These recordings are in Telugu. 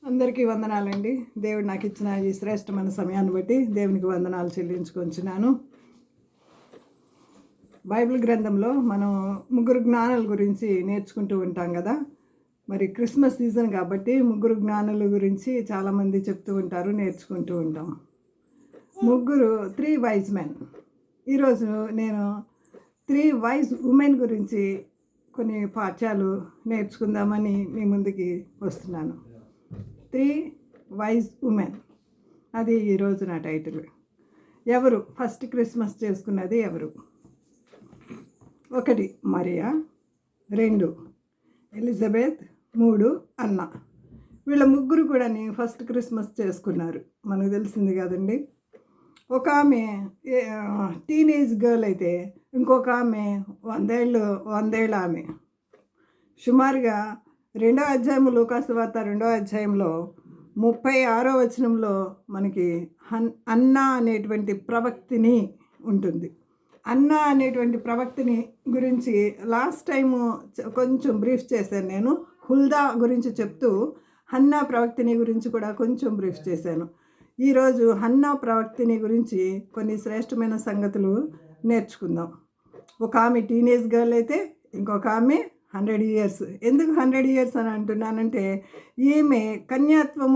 అందరికీ వందనాలండి. దేవుడు నాకు ఇచ్చిన ఈ శ్రేష్టమైన సమయాన్ని బట్టి దేవునికి వందనాలు చెల్లించుకొంచున్నాను. బైబిల్ గ్రంథంలో మనం ముగ్గురు జ్ఞానుల గురించి నేర్చుకుంటూ ఉంటాం కదా. మరి క్రిస్మస్ సీజన్ కాబట్టి ముగ్గురు జ్ఞానుల గురించి చాలామంది చెప్తూ ఉంటారు, నేర్చుకుంటూ ఉంటాం. ముగ్గురు 3 వైజ్ మెన్. ఈరోజు నేను 3 వైజ్ ఉమెన్ గురించి కొన్ని పాఠ్యాలు నేర్చుకుందామని మీ ముందుకి వస్తున్నాను. 3 వైజ్ ఉమెన్, అది ఈరోజు నా టైటిల్. ఎవరు ఫస్ట్ క్రిస్మస్ చేసుకున్నది ఎవరు? 1 మరియా, 2 ఎలిజబెత్, 3 అన్న. వీళ్ళ ముగ్గురు కూడా ఫస్ట్ క్రిస్మస్ చేసుకున్నారు, మనకు తెలిసింది కదండి. ఒక ఆమె టీనేజ్ గర్ల్ అయితే ఇంకొక ఆమె 100 ఏళ్ళ ఆమె. సుమారుగా 2వ అధ్యాయము లూకాసు వార్త 2వ అధ్యాయంలో 36వ వచనంలో మనకి అన్న అనేటువంటి ప్రవక్తిని ఉంటుంది. అన్న అనేటువంటి ప్రవక్తిని గురించి లాస్ట్ టైము కొంచెం బ్రీఫ్ చేశాను నేను. హుల్దా గురించి చెప్తూ హన్నా ప్రవక్తిని గురించి కూడా కొంచెం బ్రీఫ్ చేశాను. ఈరోజు హన్నా ప్రవక్తిని గురించి కొన్ని శ్రేష్టమైన సంగతులు నేర్చుకుందాం. ఒక ఆమె టీనేజ్ గర్ల్ అయితే ఇంకొక ఆమె 100 ఇయర్స్. ఎందుకు 100 ఇయర్స్ అని అంటున్నానంటే, ఈమె కన్యాత్వం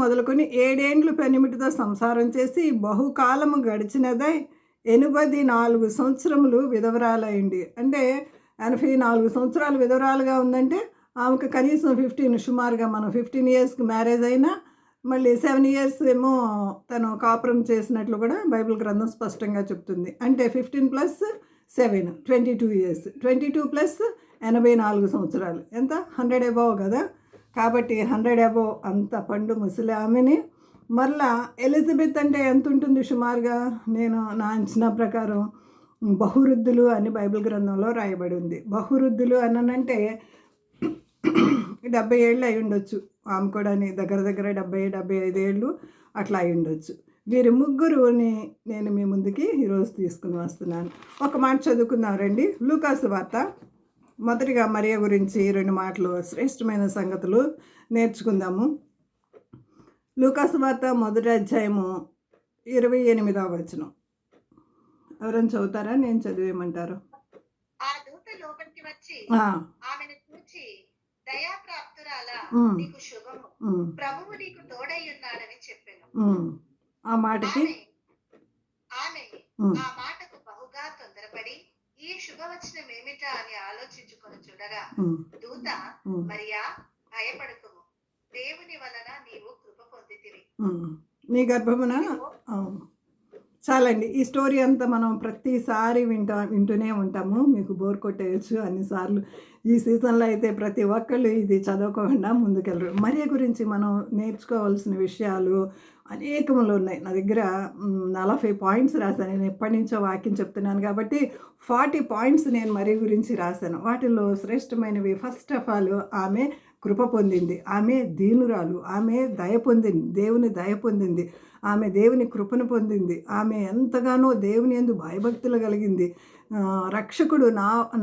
మొదలుకొని 7 ఏండ్లు పెనిమిటితో సంసారం చేసి బహుకాలము గడిచినదై 84 సంవత్సరములు విధవరాలయ్యింది. అంటే 84 సంవత్సరాలు విధవరాలుగా ఉందంటే ఆమెకు కనీసం 15, సుమారుగా మనం 15 ఇయర్స్కి మ్యారేజ్ అయినా మళ్ళీ 7 ఇయర్స్ ఏమో తను కాపురం చేసినట్లు కూడా బైబిల్ గ్రంథం స్పష్టంగా చెప్తుంది. అంటే 15 + 7 22 ఇయర్స్, 22 + 84 సంవత్సరాలు, ఎంత 100 అబోవ్ కదా. కాబట్టి 100 అబోవ్ అంత పండు ముసలి ఆమెని. మళ్ళా ఎలిజబెత్ అంటే ఎంత ఉంటుంది సుమారుగా? నేను నా అంచనా ప్రకారం బహువృద్ధులు అని బైబిల్ గ్రంథంలో రాయబడి ఉంది. బహువృద్ధులు అనంటే 70 ఏళ్ళు అయి ఉండొచ్చు. ఆమె కూడా దగ్గర 70-75 ఏళ్ళు అట్లా అయి ఉండొచ్చు. వీరి ముగ్గురుని నేను మీ ముందుకి ఈరోజు తీసుకుని వస్తున్నాను. ఒక మాట చదువుకుందాం రండి. లూకాసు వార్త మొదటిగా మరియా గురించి 2 మాటలు శ్రేష్టమైన సంగతులు నేర్చుకుందాము. లూకాసు వార్త 1వ అధ్యాయము 28వ వచనం. ఎవరైనా చదువుతారా? నేను చదివేయమంటారు? ఆ దూత లోపలికి వచ్చి ఆమెను చూచి, దయాప్రాప్తురాలా, నీకు శుభము, ప్రభువు నీకు తోడై ఉన్నాడని చెప్పెను. ఆ మాటకి ఆమె ఆ మాటకు బహుగా తొందరపడి ఈ శుభవచనం ఏమిటా అని ఆలోచించుకొని చూడగా దూత, మరియా, భయపడకుము, దేవుని వలన నీవు కృప పొందితివి, నీ గర్భమున. చాలండి, ఈ స్టోరీ అంతా మనం ప్రతిసారి వింటూనే ఉంటాము. మీకు బోర్ కొట్టేయచ్చు అన్నిసార్లు. ఈ సీజన్లో అయితే ప్రతి ఒక్కళ్ళు ఇది చదవకుండా ముందుకెళ్ళరు. మరియ గురించి మనం నేర్చుకోవాల్సిన విషయాలు అనేకములు ఉన్నాయి. నా దగ్గర 40 పాయింట్స్ రాశాను. నేను ఎప్పటి నుంచో వాక్యం చెప్తున్నాను కాబట్టి 40 పాయింట్స్ నేను మరియ గురించి రాశాను. వాటిల్లో శ్రేష్టమైనవి, ఫస్ట్ ఆఫ్ ఆల్ ఆమె కృప పొందింది, ఆమె దీనురాలు, ఆమె దయ పొందింది, దేవుని దయ పొందింది, ఆమె దేవుని కృపను పొందింది, ఆమె ఎంతగానో దేవుని యందు భయభక్తులు కలిగింది. రక్షకుడు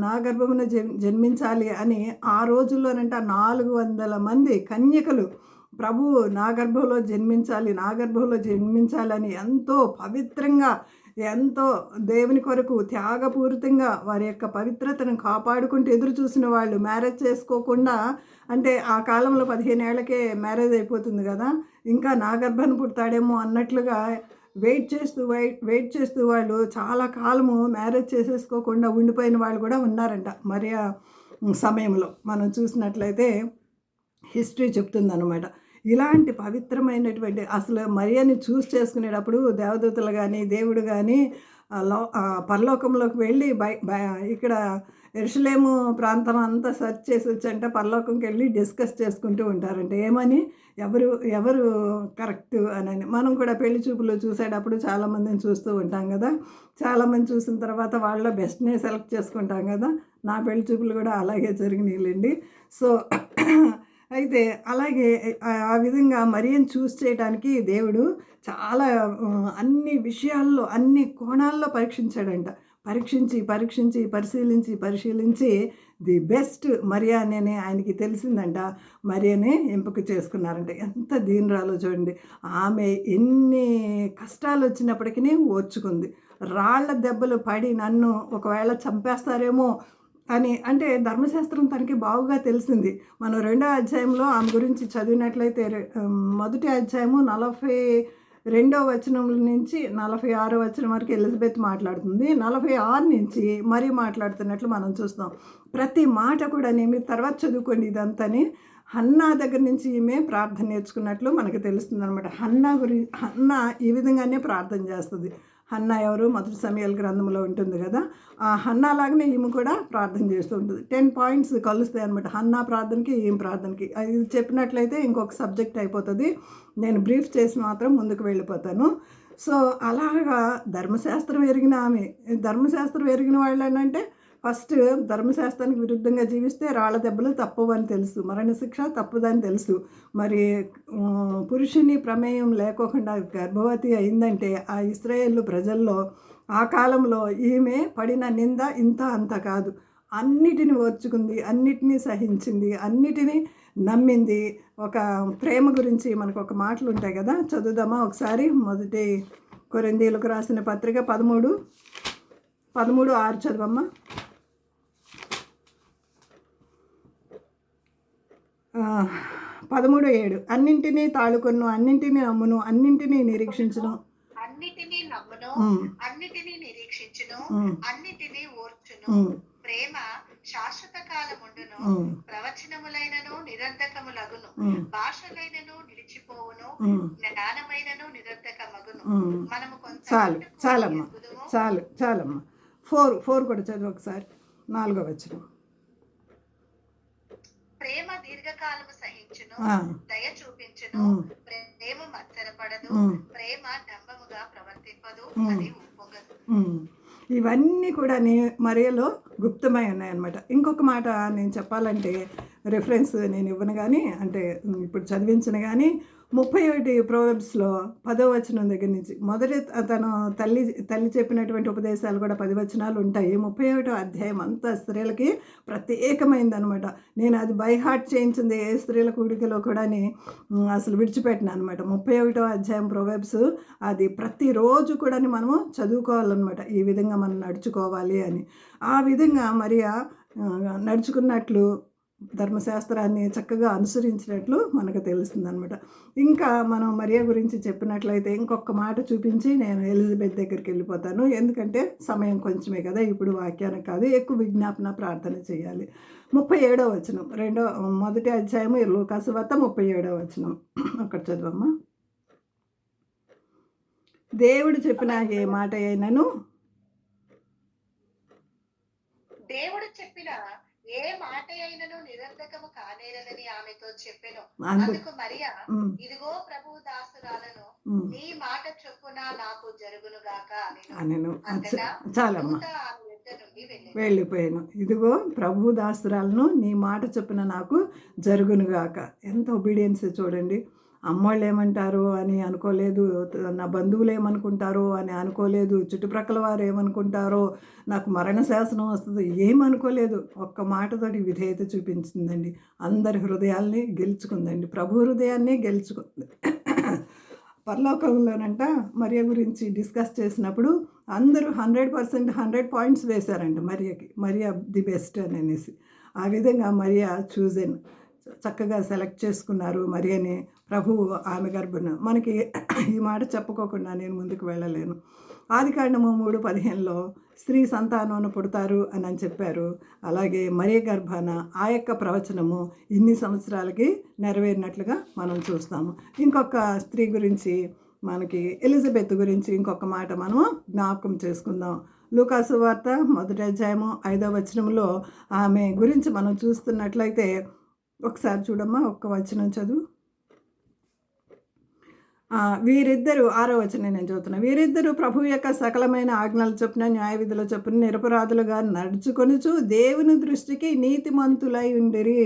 నా గర్భమున జన్మించాలి అని ఆ రోజుల్లోనంట 400 మంది కన్యకలు ప్రభువు నా గర్భంలో జన్మించాలని ఎంతో పవిత్రంగా, ఎంతో దేవుని కొరకు త్యాగపూరితంగా వారి యొక్క పవిత్రతను కాపాడుకుంటూ ఎదురు చూసిన వాళ్ళు, మ్యారేజ్ చేసుకోకుండా, అంటే ఆ కాలంలో 15 ఏళ్లకే మ్యారేజ్ అయిపోతుంది కదా, ఇంకా నా గర్భాన్ని పుడతాడేమో అన్నట్లుగా వెయిట్ చేస్తూ వాళ్ళు చాలా కాలము మ్యారేజ్ చేసేసుకోకుండా ఉండిపోయిన వాళ్ళు కూడా ఉన్నారంట మరియా సమయంలో. మనం చూసినట్లయితే హిస్టరీ చెప్తుందన్నమాట. ఇలాంటి పవిత్రమైనటువంటి అసలు మరియాని చేసుకునేటప్పుడు దేవదూతలు కానీ దేవుడు కానీ పరలోకంలోకి వెళ్ళి ఇక్కడ యెరూషలేము ప్రాంతం అంతా సెర్చ్ చేసి వచ్చంట పరలోకంకి వెళ్ళి డిస్కస్ చేసుకుంటూ ఉంటారంటే ఏమని, ఎవరు కరెక్ట్ అని. మనం కూడా పెళ్లి చూపులు చూసేటప్పుడు చాలామందిని చూస్తూ ఉంటాం కదా. చాలామంది చూసిన తర్వాత వాళ్ళ బెస్ట్నే సెలెక్ట్ చేసుకుంటాం కదా. నా పెళ్లి చూపులు కూడా అలాగే జరిగినాయిలేండి. సో అయితే అలాగే ఆ విధంగా మరియను చేయడానికి దేవుడు చాలా అన్ని విషయాల్లో, అన్ని కోణాల్లో పరీక్షించాడంట. పరిశీలించి ది బెస్ట్ మరియా అని ఆయనకి తెలిసిందంట. మరియానే ఎంపిక చేసుకున్నారంట. ఎంత దీనురాలో చూడండి. ఆమె ఎన్ని కష్టాలు వచ్చినప్పటికీ ఓర్చుకుంది. రాళ్ల దెబ్బలు పడి నన్ను ఒకవేళ చంపేస్తారేమో అని, అంటే ధర్మశాస్త్రం తనకి బాగుగా తెలిసింది. మనం 2వ అధ్యాయంలో ఆమె గురించి చదివినట్లయితే మొదటి అధ్యాయము 42వ వచనం నుంచి 46వ వచనం వరకు ఎలిజబెత్ మాట్లాడుతుంది. 46 నుంచి మరి మాట్లాడుతున్నట్లు మనం చూస్తాం. ప్రతి మాట కూడా మీరు తర్వాత చదువుకోండి ఇదంతని. హన్నా దగ్గర నుంచి ఈమె ప్రార్థన నేర్చుకున్నట్లు మనకు తెలుస్తుంది అనమాట. హన్నా ఈ విధంగానే ప్రార్థన చేస్తుంది. హన్నా ఎవరు? మొదటి సమయాల గ్రంథంలో ఉంటుంది కదా. ఆ హన్నా లాగానే ఈమె కూడా ప్రార్థన చేస్తూ ఉంటుంది. 10 పాయింట్స్ కలుస్తాయి అనమాట హన్నా ప్రార్థనకి ఈమె ప్రార్థనకి. ఇది చెప్పినట్లయితే ఇంకొక సబ్జెక్ట్ అయిపోతుంది. నేను బ్రీఫ్ చేసి మాత్రం ముందుకు వెళ్ళిపోతాను. సో అలాగా ధర్మశాస్త్రం ఎరిగిన ఆమె, ధర్మశాస్త్రం ఎరిగిన వాళ్ళు అంటే ఫస్ట్ ధర్మశాస్త్రానికి విరుద్ధంగా జీవిస్తే రాళ్ళ దెబ్బలు తప్పవని తెలుసు, మరణశిక్ష తప్పదని తెలుసు. మరి పురుషుని ప్రమేయం లేకోకుండా గర్భవతి అయిందంటే ఆ ఇశ్రాయేలు ప్రజల్లో ఆ కాలంలో ఈమె పడిన నింద ఇంత అంత కాదు. అన్నిటిని ఓర్చుకుంది, అన్నిటినీ సహించింది, అన్నిటినీ నమ్మింది. ఒక ప్రేమ గురించి మనకు ఒక మాటలు ఉంటాయి కదా, చదువుదామా ఒకసారి. మొదటి కొరింథీయులకు రాసిన పత్రిక 13:6 చదవమ్మా. 13:7 అన్నింటినీ తాళుకొను, అన్నింటినీ నమ్మును, అన్నింటినీ నిరీక్షించును, అన్నిటినీ నమ్మును, అన్నిటినీ నిరీక్షించును, అన్నిటినీ ఓర్చును. ప్రేమ శాశ్వత కాలముండును, ప్రవచనములైనను నిరర్ధకములగును, భాషలైనను నిలిచిపోవును, జ్ఞానమైనను నిరర్ధకమగును. మనము చాలమ్మా. 4 కూడా చదువు ఒకసారి. 4వ వచనం. ప్రేమ దీర్ఘకాలము సహించును, దయ చూపించును, ప్రేమ మత్సరపడదు, ప్రేమ డంబముగా ప్రవర్తింపదు, అది ఉప్పొంగదు. ఇవన్నీ కూడా మరియలో గుప్తమై ఉన్నాయన్నమాట. ఇంకొక మాట నేను చెప్పాలంటే, రెఫరెన్స్ నేను ఇవ్వను కానీ, అంటే ఇప్పుడు చదివించను కానీ, 31 ప్రోవర్బ్స్లో 10వ వచనం దగ్గర నుంచి మొదటి తను తల్లి చెప్పినటువంటి ఉపదేశాలు కూడా 10 వచనాలు ఉంటాయి. 31వ అధ్యాయం అంతా స్త్రీలకి ప్రత్యేకమైందనమాట. నేను అది బై హార్ట్ చేయించింది ఏ స్త్రీల కూడికలో కూడా అసలు విడిచిపెట్టిన అనమాట. 31వ అధ్యాయం ప్రోవర్బ్స్ అది ప్రతిరోజు కూడా మనము చదువుకోవాలన్నమాట. ఈ విధంగా మనం నడుచుకోవాలి అని. ఆ విధంగా మరియా నడుచుకున్నట్లు, ధర్మశాస్త్రాన్ని చక్కగా అనుసరించినట్లు మనకు తెలుస్తుంది అనమాట. ఇంకా మనం మరియా గురించి చెప్పినట్లయితే ఇంకొక మాట చూపించి నేను ఎలిజబెత్ దగ్గరికి వెళ్ళిపోతాను. ఎందుకంటే సమయం కొంచెమే కదా, ఇప్పుడు వాక్యానికి కాదు, ఎక్కువ విజ్ఞాపన ప్రార్థన చేయాలి. 37వ వచనం, మొదటి అధ్యాయము లూకాసు వార్త 37వ వచనం అక్కడ చదవమ్మా. దేవుడు చెప్పిన ఏ మాట అయినను, దేవుడు చెప్పిన ఏ మాట అయినను నిరర్ధకము కానేరదని ఆమెతో చెప్పెను. అందుకు మరియా, ఇదిగో ప్రభువు దాసురాలను, నీ మాట చొప్పున నాకు జరుగును గాక అనెను. చాలమ్మా, వెళ్ళిపోయాను. ఇదిగో ప్రభు దాసురాలను, నీ మాట చొప్పున నాకు జరుగును గాక. ఎంత ఒబీడియన్స్ చూడండి. అమ్మోళ్ళు ఏమంటారు అని అనుకోలేదు, నా బంధువులు ఏమనుకుంటారో అని అనుకోలేదు, చుట్టుప్రక్కల వారు ఏమనుకుంటారో, నాకు మరణ శాసనం వస్తుంది ఏమనుకోలేదు. ఒక్క మాటతోటి విధేయత చూపించిందండి. అందరి హృదయాల్ని గెలుచుకుందండి, ప్రభు హృదయాన్ని గెలుచుకుంది. పరలోకంలోనంట మరియ గురించి డిస్కస్ చేసినప్పుడు అందరూ 100% 100 పాయింట్స్ వేశారంట మరియకి. మరియా ది బెస్ట్ అని అనేసి. ఆ విధంగా మరియా చూజన్, చక్కగా సెలెక్ట్ చేసుకున్నారు మరియని. ప్రభువు ఆమె గర్భను. మనకి ఈ మాట చెప్పుకోకుండా నేను ముందుకు వెళ్ళలేను. ఆదికాండము 3:15లో స్త్రీ సంతానం పుడతారు అని చెప్పారు. అలాగే మరియ గర్భాన ఆ యొక్క ప్రవచనము ఇన్ని సంవత్సరాలకి నెరవేరినట్లుగా మనం చూస్తాము. ఇంకొక స్త్రీ గురించి, మనకి ఎలిజబెత్ గురించి ఇంకొక మాట మనం జ్ఞాపకం చేసుకుందాం. లూకాసు వార్త 1వ అధ్యాయము 5వ వచనంలో ఆమె గురించి మనం చూస్తున్నట్లయితే ఒకసారి చూడమ్మా, ఒక్క వచనం చదువు. వీరిద్దరూ 6వ వచనం నేను చదువుతున్నా. వీరిద్దరూ ప్రభు యొక్క సకలమైన ఆజ్ఞల చొప్పున, న్యాయ విధుల చొప్పున నిరపరాధులుగా నడుచుకొనుచు దేవుని దృష్టికి నీతిమంతులై ఉండిరి.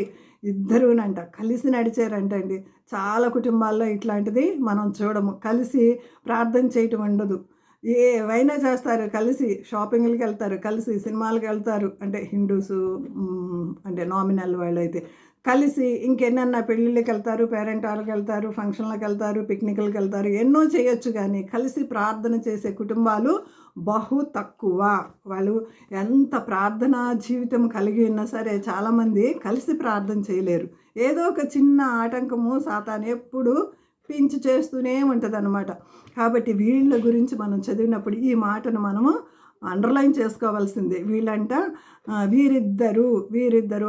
ఇద్దరునంట కలిసి నడిచారంటండి. చాలా కుటుంబాల్లో ఇట్లాంటిది మనం చూడము. కలిసి ప్రార్థన చేయటం ఉండదు. ఏవైనా చేస్తారు కలిసి, షాపింగ్‌లకి వెళ్తారు, కలిసి సినిమాలకి వెళ్తారు. అంటే హిందూసు అంటే నామినల్ వాళ్ళైతే కలిసి ఇంకెన్నన్నా పెళ్ళిళ్ళకి వెళ్తారు, పేరెంటాలకి వెళ్తారు, ఫంక్షన్‌లకి వెళ్తారు, పిక్నిక్‌లకి వెళ్తారు. ఎన్నో చేయొచ్చు కానీ కలిసి ప్రార్థన చేసే కుటుంబాలు బహు తక్కువ. వాళ్ళు ఎంత ప్రార్థనా జీవితం కలిగి ఉన్నా సరే చాలామంది కలిసి ప్రార్థన చేయలేరు. ఏదో ఒక చిన్న ఆటంకము సాతాను ఎప్పుడు పించి చేస్తూనే ఉంటదనమాట. కాబట్టి వీళ్ళ గురించి మనం చదివినప్పుడు ఈ మాటను మనము అండర్లైన్ చేసుకోవాల్సిందే. వీళ్ళంట వీరిద్దరు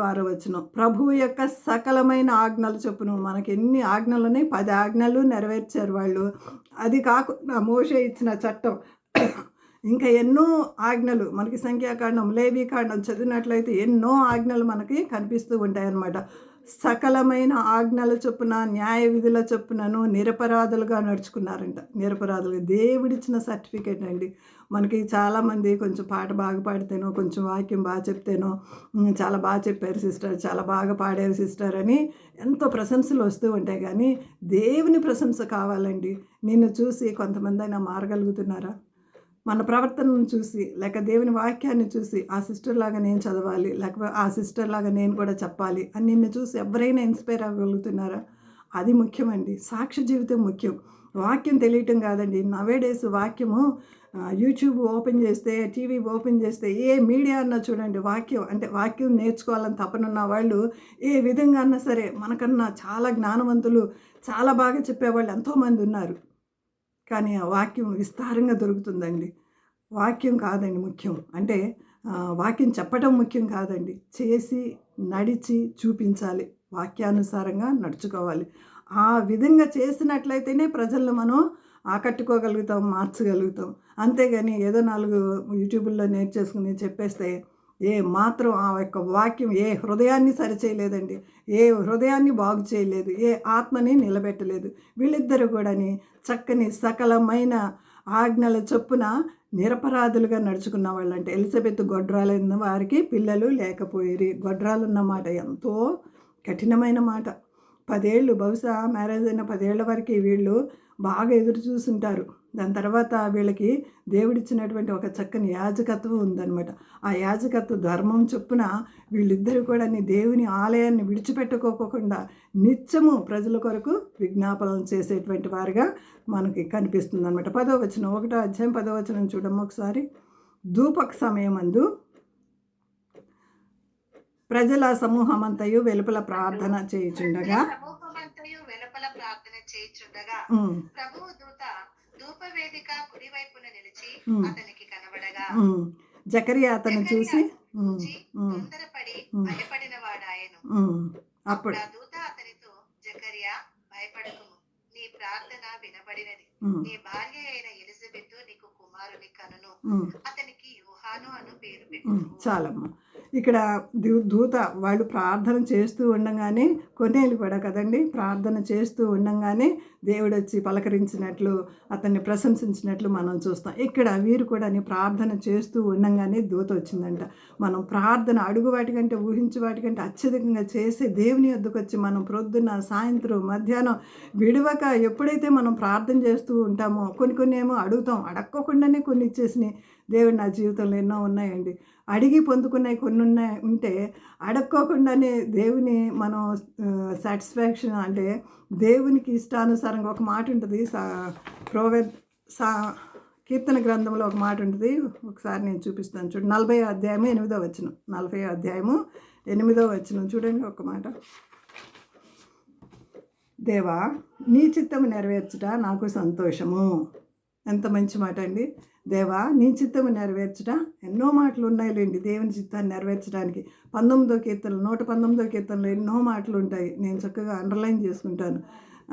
6వ వచనం. ప్రభువు యొక్క సకలమైన ఆజ్ఞలు చొప్పున మనకి ఎన్ని ఆజ్ఞలున్నాయి, 10 ఆజ్ఞలు నెరవేర్చారు వాళ్ళు. అది కాకుండా మోషే ఇచ్చిన చట్టం ఇంకా ఎన్నో ఆజ్ఞలు మనకి సంఖ్యాకాండం, లేవీకాండం చదివినట్లయితే ఎన్నో ఆజ్ఞలు మనకి కనిపిస్తూ ఉంటాయన్నమాట. సకలమైన ఆజ్ఞల చొప్పున న్యాయ విధుల చొప్పునను నిరపరాధులుగా నడుచుకున్నారంట. నిరపరాధులు దేవుడిచ్చిన సర్టిఫికేట్ అండి. మనకి చాలామంది కొంచెం పాట బాగా పాడితేనో, కొంచెం వాక్యం బాగా చెప్తేనో, చాలా బాగా చెప్పారు సిస్టర్, చాలా బాగా పాడారు సిస్టర్ అని ఎంతో ప్రశంసలు వస్తూ ఉంటాయి. కానీ దేవుని ప్రశంస కావాలండి. నిన్ను చూసి కొంతమంది అయినా మారగలుగుతున్నారా? మన ప్రవర్తనను చూసి, లేక దేవుని వాక్యాన్ని చూసి ఆ సిస్టర్ లాగా నేను చదవాలి, లేకపోతే ఆ సిస్టర్ లాగా నేను కూడా చెప్పాలి అని నిన్ను చూసి ఎవరైనా ఇన్స్పైర్ అవ్వగలుగుతున్నారా? అది ముఖ్యమండి. సాక్ష్య జీవితం ముఖ్యం. వాక్యం తెలియటం కాదండి. నవేడేస్ వాక్యము యూట్యూబ్ ఓపెన్ చేస్తే, టీవీ ఓపెన్ చేస్తే, ఏ మీడియా అన్నా చూడండి, వాక్యం అంటే వాక్యం నేర్చుకోవాలని తపనున్న వాళ్ళు ఏ విధంగా అన్నా సరే మనకన్నా చాలా జ్ఞానవంతులు, చాలా బాగా చెప్పేవాళ్ళు ఎంతోమంది ఉన్నారు. కానీ ఆ వాక్యం విస్తారంగా దొరుకుతుందండి. వాక్యం కాదండి ముఖ్యం. అంటే వాక్యం చెప్పటం ముఖ్యం కాదండి. చేసి, నడిచి చూపించాలి. వాక్యానుసారంగా నడుచుకోవాలి. ఆ విధంగా చేసినట్లయితేనే ప్రజలను మనం ఆకట్టుకోగలుగుతాం, మార్చగలుగుతాం. అంతేగాని ఏదో 4 యూట్యూబుల్లో నేర్చేసుకుని చెప్పేస్తే ఏ మాత్రం ఆ యొక్క వాక్యం ఏ హృదయాన్ని సరిచేయలేదండి. ఏ హృదయాన్ని బాగు చేయలేదు. ఏ ఆత్మని నిలబెట్టలేదు. వీళ్ళిద్దరూ కూడాని చక్కని సకలమైన ఆజ్ఞల చొప్పున నిరపరాధులుగా నడుచుకున్న వాళ్ళంటే. ఎలిజబెత్ గొడ్రాలైన వారికి పిల్లలు లేకపోయిరి. గొడ్రాలున్న మాట ఎంతో కఠినమైన మాట. 10 ఏళ్ళు బహుశా మ్యారేజ్ అయిన 10 ఏళ్ల వరకు వీళ్ళు బాగా ఎదురు చూసుంటారు. దాని తర్వాత వీళ్ళకి దేవుడిచ్చినటువంటి ఒక చక్కని యాజకత్వం ఉందన్నమాట. ఆ యాజకత్వ ధర్మం చొప్పున వీళ్ళిద్దరూ కూడా దేవుని ఆలయాన్ని విడిచిపెట్టుకోకుండా నిత్యము ప్రజల కొరకు విజ్ఞాపనలు చేసేటువంటి వారుగా మనకి కనిపిస్తుంది అనమాట. 10వ వచనం, 1వ అధ్యాయం 10వ వచనం చూడమ్మ ఒకసారి. ధూపక సమయమందు ప్రజల సమూహమంతయు వెలుపల ప్రార్థన చేయుచుండగా ప్రభువు దూత ధూపవేదిక కుడివైపున నిలిచి అతనికి కనబడగా జకరియా అతను చూసి తొందరపడి భయపడిన వాడాయను. అప్పుడు ఆ దూత అతనితో, జకరియా భయపడకుము, నీ ప్రార్థన వినబడినది. నీ భార్య అయిన ఎలిజబెత్ నీకు కుమారుని కనును, అతనికి యోహాను అను పేరు పెట్టు. చాలమ్మా. ఇక్కడ దూత వాళ్ళు ప్రార్థన చేస్తూ ఉండగానే, కొన్నేళ్ళు కూడా కదండి, ప్రార్థన చేస్తూ ఉండగానే దేవుడు వచ్చి పలకరించినట్లు, అతన్ని ప్రశంసించినట్లు మనం చూస్తాం. ఇక్కడ వీరు కూడా ప్రార్థన చేస్తూ ఉండగానే దూత వచ్చిందంట. మనం ప్రార్థన అడుగు వాటికంటే, ఊహించే వాటికంటే అత్యధికంగా చేసే దేవుని వద్దకు వచ్చి మనం ప్రొద్దున, సాయంత్రం, మధ్యాహ్నం విడవక ఎప్పుడైతే మనం ప్రార్థన చేస్తూ ఉంటామో, కొన్ని ఏమో అడుగుతాం, అడక్కోకుండానే కొన్ని ఇచ్చేసినాయి. దేవుడు నా జీవితంలో ఎన్నో ఉన్నాయండి. అడిగి పొందుకున్నవి కొన్ని ఉంటే అడక్కోకుండానే దేవుని మనం సాటిస్ఫాక్షన్ అంటే దేవునికి ఇష్టానుసారంగా ఒక మాట ఉంటుంది. కీర్తన గ్రంథంలో ఒక మాట ఉంటుంది. ఒకసారి నేను చూపిస్తాను చూడండి. 40వ అధ్యాయము 8వ వచనం. 40వ అధ్యాయము 8వ వచనం చూడండి ఒక మాట. దేవా, నీ చిత్తము నెరవేర్చుట నాకు సంతోషము. ఎంత మంచి మాట అండి. దేవా, నీ చిత్తము నెరవేర్చుట. ఎన్నో మాటలు ఉన్నాయిలేండి దేవుని చిత్తాన్ని నెరవేర్చడానికి. 19వ కీర్తనలు, 119వ కీర్తనలు ఎన్నో మాటలు ఉంటాయి. నేను చక్కగా అండర్లైన్ చేసుకుంటాను.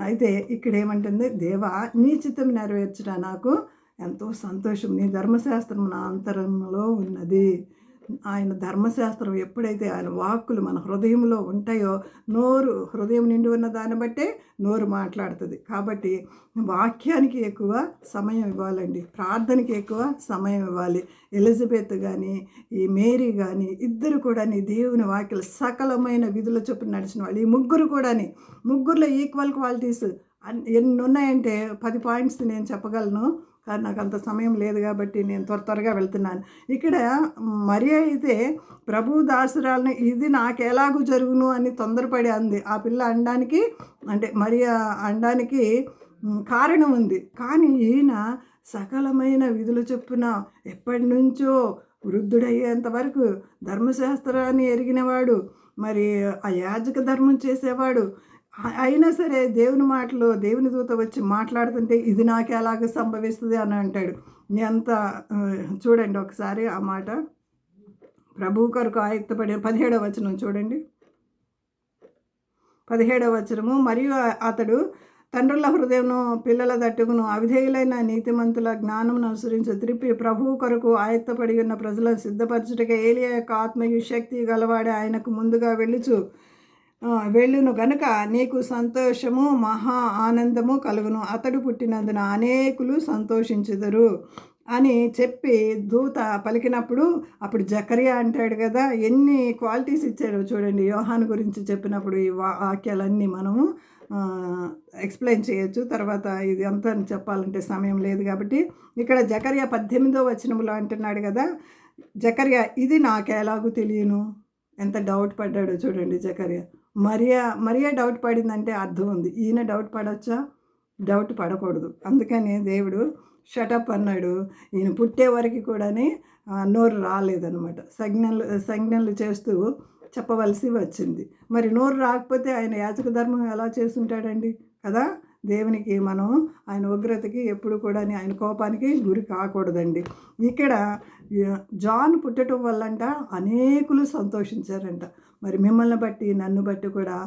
అయితే ఇక్కడ ఏమంటుంది, దేవా, నీ చిత్తము నెరవేర్చుట నాకు ఎంతో సంతోషం. నీ ధర్మశాస్త్రం నా అంతరంలో ఉన్నది. ఆయన ధర్మశాస్త్రం ఎప్పుడైతే ఆయన వాక్కులు మన హృదయంలో ఉంటాయో, హృదయం నిండి ఉన్న దాన్ని బట్టే నోరు మాట్లాడుతుంది. కాబట్టి వాక్యానికి ఎక్కువ సమయం ఇవ్వాలండి, ప్రార్థనకి ఎక్కువ సమయం ఇవ్వాలి. ఎలిజబెత్ కానీ, ఈ మేరీ కానీ ఇద్దరు కూడా దేవుని వాక్యలు సకలమైన విధుల చొప్పున నడిచిన వాళ్ళు. ఈ ముగ్గురులో ఈక్వల్ క్వాలిటీస్ ఎన్ని ఉన్నాయంటే 10 పాయింట్స్ నేను చెప్పగలను. కానీ నాకు అంత సమయం లేదు కాబట్టి నేను త్వరగా వెళ్తున్నాను. ఇక్కడ మరియ అయితే ప్రభు దాసురాలని ఇది నాకు ఎలాగూ జరుగును అని తొందరపడి అంది. ఆ పిల్ల అనడానికి అంటే మరియ అనడానికి కారణం ఉంది. కానీ ఈయన సకలమైన విధులు చొప్పున ఎప్పటి నుంచో వృద్ధుడయ్యేంత వరకు ధర్మశాస్త్రాన్ని ఎరిగినవాడు, మరి ఆ యాజక ధర్మం చేసేవాడు. అయినా సరే దేవుని మాటలు దేవుని దూత వచ్చి మాట్లాడుతుంటే ఇది నాకు ఎలాగ సంభవిస్తుంది అని అంటాడు. ఎంత చూడండి ఒకసారి ఆ మాట. ప్రభువు కొరకు ఆయుక్తపడి 17వ వచనం చూడండి. 17వ వచనము, మరియు అతడు తండ్రుల హృదయమును పిల్లల దట్టుకును అవిధేయులైన నీతిమంతుల జ్ఞానమును అనుసరించి త్రిప్పి ప్రభువు కొరకు ఆయుక్తపడి ఉన్న ప్రజలను సిద్ధపరచుటగా ఏలియా యొక్క ఆత్మయు శక్తి గలవాడే ఆయనకు ముందుగా వెళ్ళును గనుక నీకు సంతోషము మహా ఆనందము కలుగును, అతడు పుట్టినందున అనేకులు సంతోషించుదురు అని చెప్పి దూత పలికినప్పుడు అప్పుడు జకరియా అంటాడు కదా, ఎన్ని క్వాలిటీస్ ఇచ్చాడో చూడండి. యోహాను గురించి చెప్పినప్పుడు ఈ వాక్యాలన్నీ మనము ఎక్స్ప్లెయిన్ చేయొచ్చు. తర్వాత ఇది అంతా చెప్పాలంటే సమయం లేదు కాబట్టి ఇక్కడ జకరియా 18వ వచనంలో అంటున్నాడు కదా, జకరియా ఇది నాకెలాగూ తెలియను. ఎంత డౌట్ పడ్డాడో చూడండి జకరియా. మరియా డౌట్ పడిందంటే అర్థం ఉంది. ఈయన డౌట్ పడవచ్చా? డౌట్ పడకూడదు. అందుకని దేవుడు షటప్ అన్నాడు. ఈయన పుట్టే వరకు కూడా నోరు రాలేదనమాట. సంజ్ఞలు చేస్తూ చెప్పవలసి వచ్చింది. మరి నోరు రాకపోతే ఆయన యాజక ధర్మం ఎలా చేసుంటాడండి కదా. దేవునికి మనం ఆయన ఉగ్రతకి ఎప్పుడు కూడా ఆయన కోపానికి గురి కాకూడదండి. ఇక్కడ జాన్ పుట్టడం వల్లంట అనేకులు సంతోషించారంట. మరి మిమ్మల్ని బట్టి నన్ను బట్టి కూడా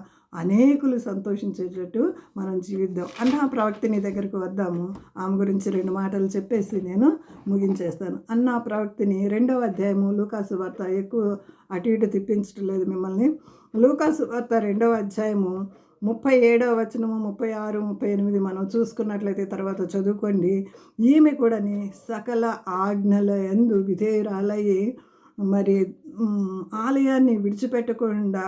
అనేకులు సంతోషించేటట్టు మనం జీవిద్దాం. అన్న ప్రవక్తిని దగ్గరికి వద్దాము. ఆమె గురించి 2 మాటలు చెప్పేసి నేను ముగించేస్తాను. అన్న ప్రవక్తిని 2వ అధ్యాయము లూకాసు వార్త, ఎక్కువ అటు ఇటు తిప్పించడం లేదు మిమ్మల్ని. లూకాసు వార్త 2వ అధ్యాయము 37వ వచనము 36, 38 మనం చూసుకున్నట్లయితే తర్వాత చదువుకోండి. ఈమె కూడా సకల ఆజ్ఞల యందు విధేయురాలయ్యి మరి ఆలయాన్ని విడిచిపెట్టకుండా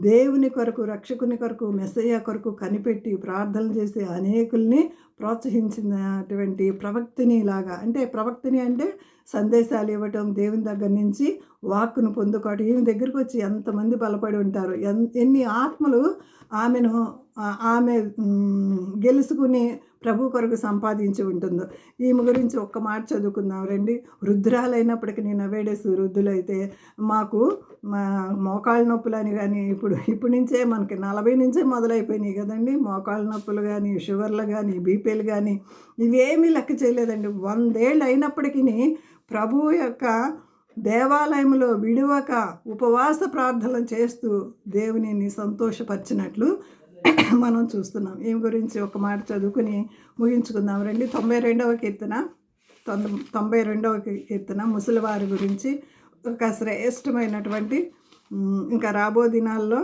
దేవుని కొరకు, రక్షకుని కొరకు, మెస్సయ్య కొరకు కనిపెట్టి ప్రార్థనలు చేసి అనేకుల్ని ప్రోత్సహించినటువంటి ప్రవక్తిని లాగా. అంటే ప్రవక్తిని అంటే సందేశాలు ఇవ్వటం, దేవుని దగ్గర నుంచి వాక్కును పొందుకోవటం. ఈమె దగ్గరికి వచ్చి ఎంతమంది బలపడి ఉంటారు, ఎన్ని ఆత్మలు ఆమె గెలుచుకుని ప్రభు కొరకు సంపాదించి ఉంటుందో. ఈమె గురించి ఒక్క మాట చదువుకుందాం రండి. వృద్ధురాలైనప్పటికీ నవేడేస్ వృద్ధులైతే మాకు మోకాళ్ళ నొప్పులు అని కానీ ఇప్పుడు నుంచే మనకి 40 నుంచే మొదలైపోయినాయి కదండి. మోకాళ్ళ నొప్పులు కానీ, షుగర్లు కానీ, బీపీలు కానీ ఇవేమీ లెక్క చేయలేదండి. 100 ఏళ్ళు అయినప్పటికీ ప్రభువు యొక్క దేవాలయంలో విడువక ఉపవాస ప్రార్థనలు చేస్తూ దేవునిని సంతోషపరిచినట్లు మనం చూస్తున్నాం. ఈమె గురించి ఒక మాట చదువుకుని ముగించుకుందాం రండి. 92వ కీర్తన ముసలివారి గురించి ఒక శ్రేష్టమైనటువంటి, ఇంకా రాబో దినాల్లో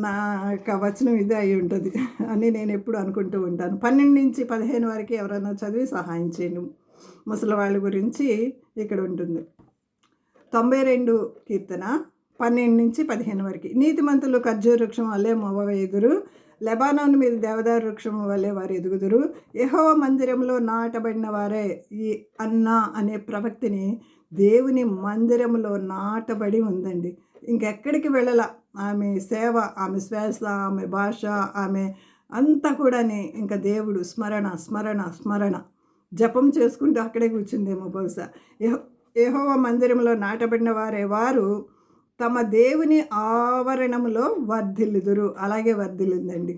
నా యొక్క వచనం ఇదే అయి ఉంటుంది అని నేను ఎప్పుడు అనుకుంటూ ఉంటాను. 12 నుంచి 15 వరకు ఎవరైనా చదివి సహాయం చేయండి. ముసలి వాళ్ళ గురించి ఇక్కడ ఉంటుంది. 92 కీర్తన 12 నుంచి 15 వరకు. నీతిమంతులు ఖర్జూర వృక్షం వల్లే మొవ్వవేయుదురు, లెబానోను మీద దేవదారు వృక్షం వల్లే వారు ఎదుగుదురు. యెహోవా మందిరంలో నాటబడిన వారే. ఈ అన్న అనే ప్రవక్తిని దేవుని మందిరంలో నాటబడి ఉందండి. ఇంకెక్కడికి వెళ్ళాల. ఆమె సేవ, ఆమె శ్వాస, ఆమె భాష, ఆమె అంతా కూడా ఇంకా దేవుడు స్మరణ స్మరణ స్మరణ జపం చేసుకుంటూ అక్కడే కూర్చుందేమో బహుశా. యెహోవా మందిరంలో నాటబడిన వారు తమ దేవుని ఆవరణములో వర్ధిల్లుదురు. అలాగే వర్ధిల్లిందండి.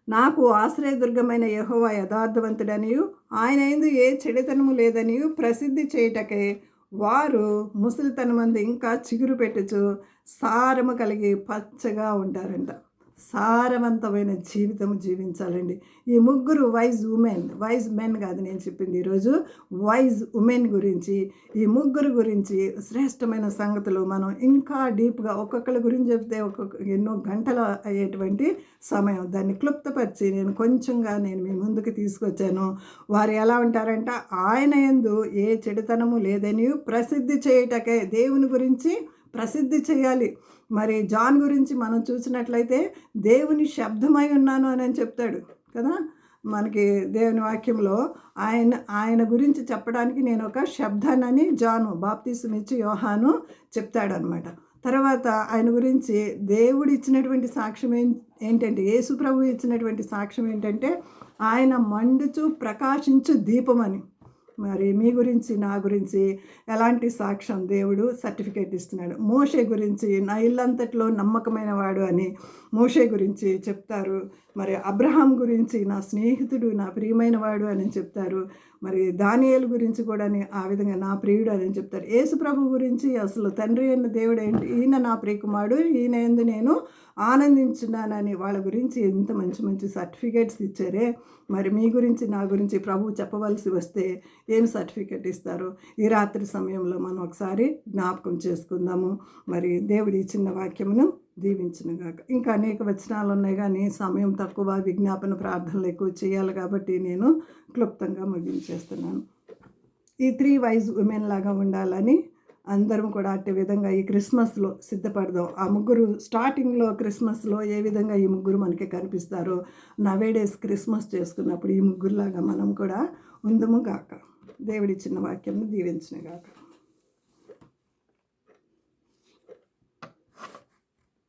నాకు ఆశ్రయదుర్గమైన యెహోవా యథార్థవంతుడనియు ఆయన యందు ఏ చెడుతనము లేదనియు ప్రసిద్ధి చేయుటకే వారు ముసలితనమందు ఇంకా చిగురు పెట్టుచు సారము కలిగి పచ్చగా ఉంటారంట. సారవంతమైన జీవితం జీవించాలండి. ఈ ముగ్గురు వైజ్ మెన్ కాదు నేను చెప్పింది ఈరోజు, వైజ్ ఉమెన్ గురించి, ఈ ముగ్గురు గురించి శ్రేష్టమైన సంగతులు మనం ఇంకా డీప్గా ఒక్కొక్కరి గురించి చెప్తే ఎన్నో గంటలు అయ్యేటువంటి సమయం. దాన్ని క్లుప్తపరిచి నేను మీ ముందుకు తీసుకొచ్చాను. వారు ఎలా ఉంటారంట, ఆయన యందు ఏ చెడుతనము లేదని ప్రసిద్ధి చేయుటకే. దేవుని గురించి ప్రసిద్ధి చేయాలి. మరి జాన్ గురించి మనం చూసినట్లయితే దేవుని శబ్దమై ఉన్నాను అని చెప్తాడు కదా. మనకి దేవుని వాక్యంలో ఆయన గురించి చెప్పడానికి నేను ఒక శబ్దానని జాను బాప్తీసం ఇచ్చి యోహాను చెప్తాడనమాట. తర్వాత ఆయన గురించి దేవుడు ఇచ్చినటువంటి సాక్ష్యం ఏంటంటే, యేసు ప్రభు ఇచ్చినటువంటి సాక్ష్యం ఏంటంటే, ఆయన మండుచు ప్రకాశించు దీపమని. మరి మీ గురించి నా గురించి ఎలాంటి సాక్ష్యం దేవుడు సర్టిఫికేట్ ఇస్తున్నాడు. మోషే గురించి నా ఇల్లంతట్లో నమ్మకమైన వాడు అని మోషే గురించి చెప్తారు. మరి అబ్రహాం గురించి నా స్నేహితుడు, నా ప్రియమైన వాడు అని చెప్తారు. మరి దానియేలు గురించి కూడా ఆ విధంగా నా ప్రియుడు అని చెప్తారు. యేసు ప్రభు గురించి అసలు తండ్రి అయిన దేవుడు ఏంటి, ఈయన నా ప్రియకుమారుడు, ఈయన యందు నేను ఆనందించున్నానని వాళ్ళ గురించి ఎంత మంచి మంచి సర్టిఫికేట్స్ ఇచ్చారే. మరి మీ గురించి నా గురించి ప్రభువు చెప్పవలసి వస్తే ఏం సర్టిఫికేట్ ఇస్తారు? ఈ రాత్రి సమయంలో మనం ఒకసారి జ్ఞాపకం చేసుకుందాము. మరి దేవుడి చిన్న వాక్యమును దీవించునుగాక. ఇంకా అనేక వచనాలు ఉన్నాయి కానీ సమయం తక్కువ, విజ్ఞాపన ప్రార్థనలు ఎక్కువ చేయాలి కాబట్టి నేను క్లుప్తంగా ముగించేస్తున్నాను. ఈ 3 వైజ్ ఉమెన్ లాగా ఉండాలని అందరం కూడా అట్టి విధంగా ఈ క్రిస్మస్లో సిద్ధపడదాం. ఆ ముగ్గురు స్టార్టింగ్లో క్రిస్మస్లో ఏ విధంగా ఈ ముగ్గురు మనకి కనిపిస్తారో, నవేడేస్ క్రిస్మస్ చేసుకున్నప్పుడు ఈ ముగ్గురులాగా మనం కూడా ఉందము గాక. దేవుడి చిన్న వాక్యం దీవించునుగాక.